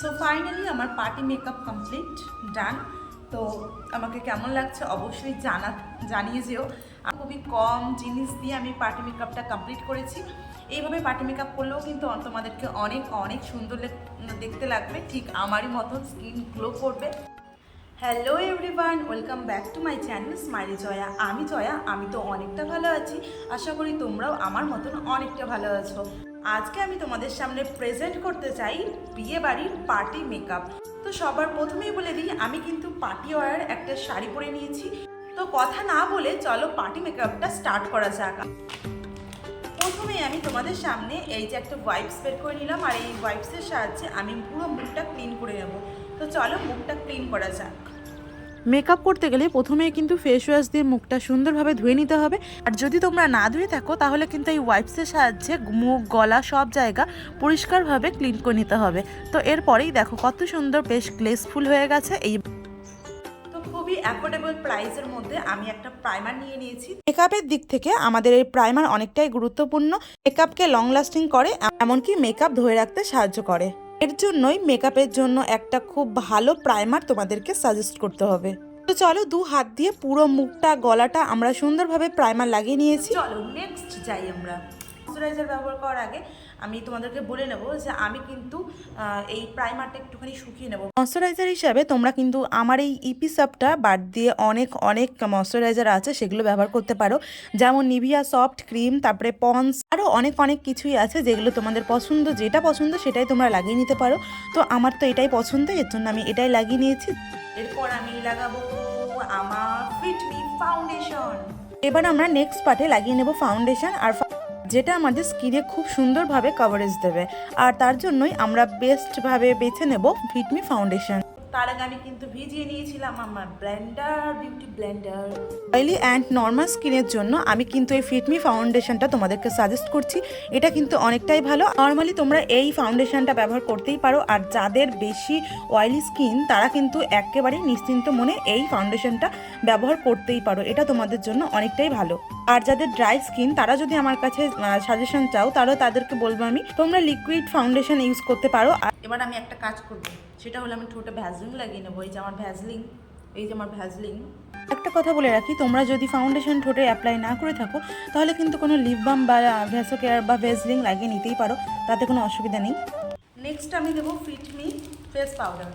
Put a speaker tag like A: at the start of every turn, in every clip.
A: So finally আমার party makeup complete ডান। তো আমাকে কেমন লাগছে অবশ্যই জানিয়ে যেও। খুবই কম জিনিস দিয়ে আমি পার্টি মেকআপটা কমপ্লিট করেছি। এইভাবে পার্টি মেকআপ করলেও কিন্তু তোমাদেরকে অনেক অনেক সুন্দর দেখতে লাগবে, ঠিক আমারই মতন স্কিন গ্লো করবে। Hello everyone, welcome back to my channel Smiley Joya. আমি জয়া, আমি তো অনেকটা ভালো আছি। আশা করি তোমরাও আমার মতন অনেকটা ভালো আছো। আজকে আমি তোমাদের সামনে প্রেজেন্ট করতে চাই বিয়ে বাড়ির পার্টি মেকআপ। তো সবার প্রথমেই বলে দিই, আমি কিন্তু পার্টি ওয়্যার একটা শাড়ি পরে নিয়েছি। তো কথা না বলে চলো পার্টি মেকআপটা স্টার্ট করা যাক। প্রথমেই আমি তোমাদের সামনে এই যে একটা ওয়াইপস বের করে নিলাম, আর এই ওয়াইপসের সাহায্যে আমি পুরো মুখটা ক্লিন করে নেব। তো চলো মুখটা ক্লিন করা যাক। মেকআপ করতে গেলে প্রথমেই কিন্তু ফেস ওয়াশ দিয়ে মুখটা সুন্দরভাবে ধুয়ে নিতে হবে। আর যদি তোমরা না ধুয়ে থাকো তাহলে কিন্তু এই ওয়াইপসের সাহায্যে মুখ, গলা সব জায়গা পরিষ্কারভাবে ক্লিন করে নিতে হবে। তো এরপরেই দেখো কত সুন্দর বেশ গ্লেসফুল হয়ে গেছে। এই খুবই অ্যাফোর্ডেবল প্রাইসের মধ্যে আমি একটা প্রাইমার নিয়ে নিয়েছি। মেকআপের দিক থেকে আমাদের এই প্রাইমার অনেকটাই গুরুত্বপূর্ণ। মেকআপকে লং লাস্টিং করে, এমনকি মেকআপ ধরে রাখতে সাহায্য করে। এর জন্যই মেকআপের জন্য একটা খুব ভালো প্রাইমার তোমাদেরকে সাজেস্ট করতে হবে। তো চলো দু হাত দিয়ে পুরো মুখটা, গলাটা আমরা সুন্দরভাবে প্রাইমার লাগিয়ে নিয়েছি। চলো নেক্সট যাই আমরা। ময়শ্চারাইজার ব্যবহার করার আগে আমি তোমাদেরকে বলে নেব যে আমি কিন্তু এই প্রাইমারটা একটুখানি শুকিয়ে নেব। ময়শ্চারাইজার হিসাবে তোমরা কিন্তু আমার এই ইপি সাবটা বাদ দিয়ে অনেক অনেক ময়শ্চারাইজার আছে, সেগুলো ব্যবহার করতে পারো। যেমন নিভিয়া সফট ক্রিম, তারপরে পন্স, আরও অনেক অনেক কিছুই আছে যেগুলো তোমাদের পছন্দ, যেটা পছন্দ সেটাই তোমরা লাগিয়ে নিতে পারো। তো আমার তো এটাই পছন্দ, এর জন্য আমি এটাই লাগিয়ে নিয়েছি। এরপর আমি লাগাবো আমার ফিট মি ফাউন্ডেশন। এবার আমরা নেক্সট পার্টে লাগিয়ে নেব ফাউন্ডেশন, আর যেটা আমাদের স্কিনে খুব সুন্দরভাবে কভারেজ দেবে। আর তার জন্যই আমরা বেস্টভাবে বেছে নেব ফিটমি ফাউন্ডেশন। তার আগে আমি কিন্তু ভিজিয়ে নিয়েছিলাম আমার beauty Blender. Oily and normal স্কিনের জন্য আমি কিন্তু এই ফিটমি ফাউন্ডেশনটা তোমাদেরকে সাজেস্ট করছি। এটা কিন্তু অনেকটাই ভালো। নর্মালি তোমরা এই ফাউন্ডেশনটা ব্যবহার করতেই পারো, আর যাদের বেশি অয়েলি স্কিন তারা কিন্তু একেবারেই নিশ্চিন্ত মনে এই ফাউন্ডেশনটা ব্যবহার করতেই পারো। এটা তোমাদের জন্য অনেকটাই ভালো। আর যাদের ড্রাই স্কিন তারা যদি আমার কাছে সাজেশন চাও তাহলে তাদেরকে বলবো আমি তোমরা লিকুইড ফাউন্ডেশন ইউজ করতে পারো। এবার আমি একটা কাজ করব, সেটা হলো আমি ঠোঁটে ভ্যাসলিন লাগিয়ে নেবো। এই যে আমার ভ্যাসলিন, এই যে আমার ভ্যাসলিন। একটা কথা বলে রাখি, তোমরা যদি ফাউন্ডেশন ঠোঁটে অ্যাপ্লাই না করে থাকো তাহলে কিন্তু কোনো লিপ বাম বা ভ্যাসো কেয়ার বা ভ্যাসলিন লাগিয়ে নিতেই পারো, তাতে কোনো অসুবিধা নেই। নেক্সট আমি দেবো ফিটমি ফেস পাউডার।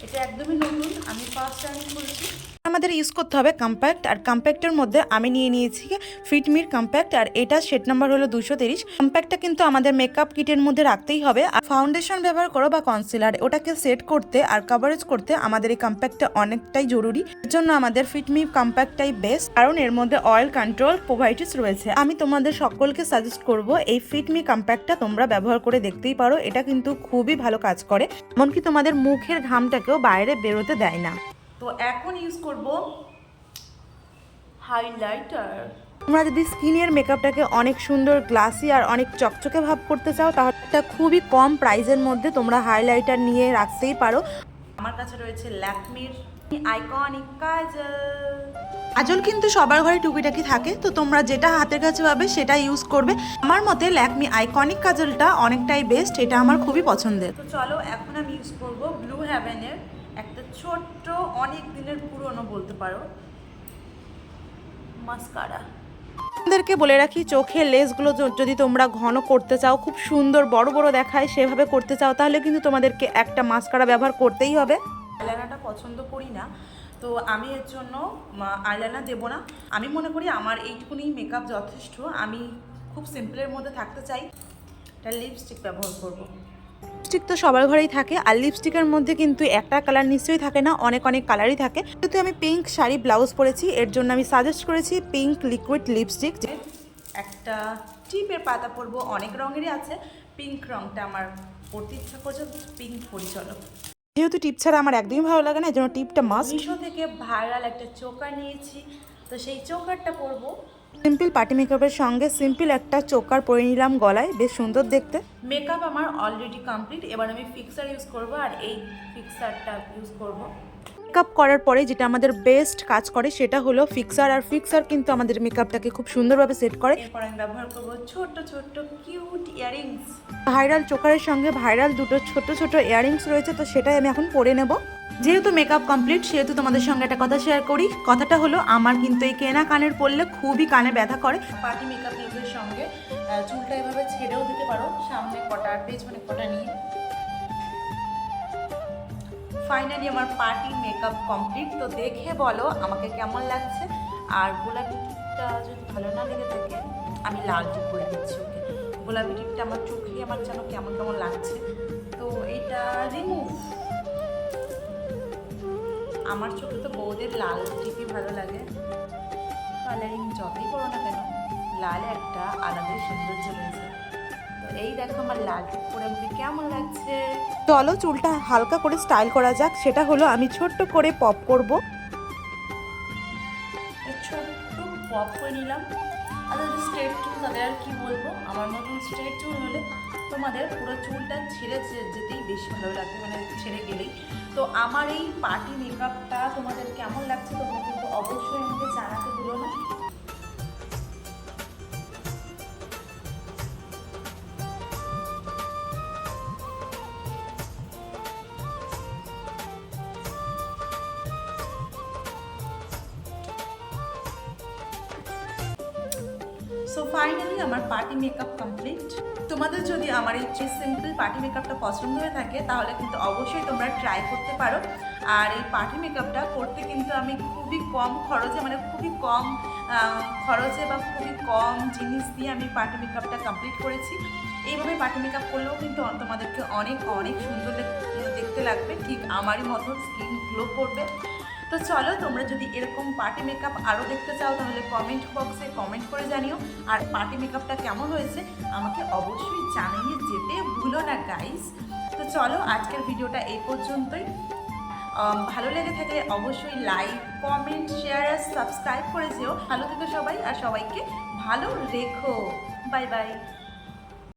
A: এটা একদমই নতুন, আমি ফার্স্ট টাইম খুলছি। আমাদের ইউজ করতে হবে কম্প্যাক্ট, আর কম্প্যাক্টের মধ্যে আমি নিয়ে নিয়েছি ফিটমির কম্প্যাক্ট, আর এটা শেড নাম্বার হলো 230। কম্প্যাক্টটা কিন্তু আমাদের মেকআপ কিটের মধ্যে রাখতেই হবে। আর ফাউন্ডেশন ব্যবহার করো বা কনসিলার, ওটাকে সেট করতে আর কভারেজ করতে আমাদের এই কম্প্যাক্টটা অনেকটাই জরুরি। এর জন্য আমাদের ফিটমি কম্প্যাক্টটাই বেস্ট, কারণ এর মধ্যে অয়েল কন্ট্রোল প্রোভাইডস রয়েছে। আমি তোমাদের সকলকে সাজেস্ট করব এই ফিটমি কম্প্যাক্টটা তোমরা ব্যবহার করে দেখতেই পারো। এটা কিন্তু খুবই ভালো কাজ করে, এমনকি তোমাদের মুখের ঘামটাকেও বাইরে বেরোতে দেয় না। তো এখন ইউজ করব হাইলাইটার। তোমরা যদি স্কিনের মেকআপটাকে অনেক সুন্দর গ্লাসি আর অনেক চকচকে ভাব করতে চাও তাহলে একটা খুবই কম প্রাইসের মধ্যে তোমরা হাইলাইটার নিয়ে রাখতেই পারো। আমার কাছে রয়েছে ল্যাকমির আইকনিক কাজল। কাজল কিন্তু সবার ঘরে টুকিটাকি থাকে, তো তোমরা যেটা হাতের কাছে পাবে সেটা ইউজ করবে। আমার মতে ল্যাকমি আইকনিক কাজলটা অনেকটাই বেস্ট, এটা আমার খুবই পছন্দের। তো চলো এখন আমি ইউজ করব ব্লু হেভেনের একটা ছোট্ট, অনেক দিনের পুরনো বলতে পারো, মাস্কারা। তোমাদেরকে বলে রাখি, চোখের লেসগুলো যদি তোমরা ঘন করতে চাও, খুব সুন্দর বড় বড় দেখায় সেভাবে করতে চাও, তাহলে কিন্তু তোমাদেরকে একটা মাস্কারা ব্যবহার করতেই হবে। আইলাইনারটা পছন্দ করি না, তো আমি এর জন্য আইলাইনার দেবো না। আমি মনে করি আমার এইটুকুনি মেকআপ যথেষ্ট। আমি খুব সিম্পলের মধ্যে থাকতে চাই। একটা লিপস্টিক ব্যবহার করব। লিপস্টিক তো সবার ঘরেই থাকে, আর লিপস্টিকের মধ্যে কিন্তু একটা কালার নিশ্চয়ই থাকে না, অনেক অনেক কালারই থাকে। যেহেতু আমি পিঙ্ক শাড়ি ব্লাউজ পরেছি, এর জন্য আমি সাজেস্ট করেছি পিঙ্ক লিকুইড লিপস্টিক। একটা টিপের পাতা পরবো, অনেক রঙেরই আছে, পিঙ্ক রঙটা আমার পরতে ইচ্ছা করছে, পিঙ্ক পরি চলো। যেহেতু টিপ ছাড়া আমার একদমই ভালো লাগে না, এই জন্য টিপটা মাস্ট। মিশো থেকে ভাইরাল একটা চোকার নিয়েছি, তো সেই চোকারটা পরবো। সিম্পল পার্টি মেকআপের সঙ্গে সিম্পল একটা চোকার পরে নিলাম গলায়, বেশ সুন্দর দেখতে। মেকআপ আমার অলরেডি কমপ্লিট, এবার আমি ফিক্সার ইউজ করব, আর এই ফিক্সারটা ইউজ করব। মেকআপ করার পরে যেটা আমাদের বেস্ট কাজ করে সেটা হলো ফিক্সার। আর ফিক্সার কিন্তু আমাদের মেকআপটাকে খুব সুন্দরভাবে সেট করে। এরপর আমি ব্যবহার করবো ছোট ছোট কিউট ইয়ারিংস। ভাইরাল চোকারের সঙ্গে ভাইরাল দুটো ছোট ছোট ইয়ারিংস রয়েছে, তো সেটাই আমি এখন পরে নেব। যেহেতু মেকআপ কমপ্লিট সেহেতু তোমাদের সঙ্গে একটা কথা শেয়ার করি। কথাটা হলো আমার কিন্তু এই কেনা কানের পরলে খুবই কানে ব্যথা করে। পার্টি মেকআপ লুকের সঙ্গে চুলটা এভাবে ছেড়েও দিতে পারো, সামনে কটা আর পেছনে কটা নিয়ে। ফাইনালি আমার পার্টি মেকআপ কমপ্লিট। তো দেখে বলো আমাকে কেমন লাগছে। আর গোলাপি টিপটা যদি ভালো না লেগে থাকে আমি লাল টিপ করে দিচ্ছি ওকে। গোলাপি টিপটা আমার চোখে আমার যেন কেমন কেমন লাগছে, তো এটা রিমুভ। আমার চোখে তো বউদের লাল টিপই ভালো লাগে, কালারিং যতই করো না কেন লালে একটা আলাদাই সৌন্দর্য রয়েছে। তো এই দেখো আমার লাল টিপ পরে আমাকে কেমন লাগছে। চলো চুলটা হালকা করে স্টাইল করা যাক। সেটা হলো আমি ছোট্ট করে পপ করব। ছোট্ট পপ করে নিলাম। আর যদি স্ট্রেট চুল তাদের আর কি বলবো, আমার মতন স্ট্রেট চুল হলে তোমাদের পুরো চুলটা ছেড়ে যেতেই বেশি ভালো লাগবে, মানে ছেড়ে গেলেই। তো আমার এই পার্টি মেকআপটা তোমাদের কেমন লাগছে তোমরা কিন্তু অবশ্যই আমাকে জানাতে ভুলো না। সো ফাইনালি আমার পার্টি মেকআপ কমপ্লিট। তোমাদের যদি আমার এই সিম্পল পার্টি মেকআপটা পছন্দ হয়ে থাকে তাহলে কিন্তু অবশ্যই তোমরা ট্রাই করতে পারো। আর এই পার্টি মেকআপটা করতে কিন্তু আমি খুবই কম খরচে, মানে খুবই কম খরচে বা খুবই কম জিনিস দিয়ে আমি পার্টি মেকআপটা কমপ্লিট করেছি। এইভাবে পার্টি মেকআপ করলেও কিন্তু তোমাদেরকে অনেক অনেক সুন্দর দেখতে লাগবে, ঠিক আমারই মতো স্কিন গ্লো করবে। তো চলো তোমরা যদি এরকম পার্টি মেকআপ আরও দেখতে চাও তাহলে কমেন্ট বক্সে কমেন্ট করে জানিও। আর পার্টি মেকআপটা কেমন হয়েছে আমাকে অবশ্যই জানিয়ে যেতে ভুলো না গাইস। তো চলো আজকের ভিডিওটা এই পর্যন্তই। ভালো লেগে থাকলে অবশ্যই লাইক কমেন্ট শেয়ার আর সাবস্ক্রাইব করে যেও। ভালো থেকো সবাই আর সবাইকে ভালো রেখো। Bye bye.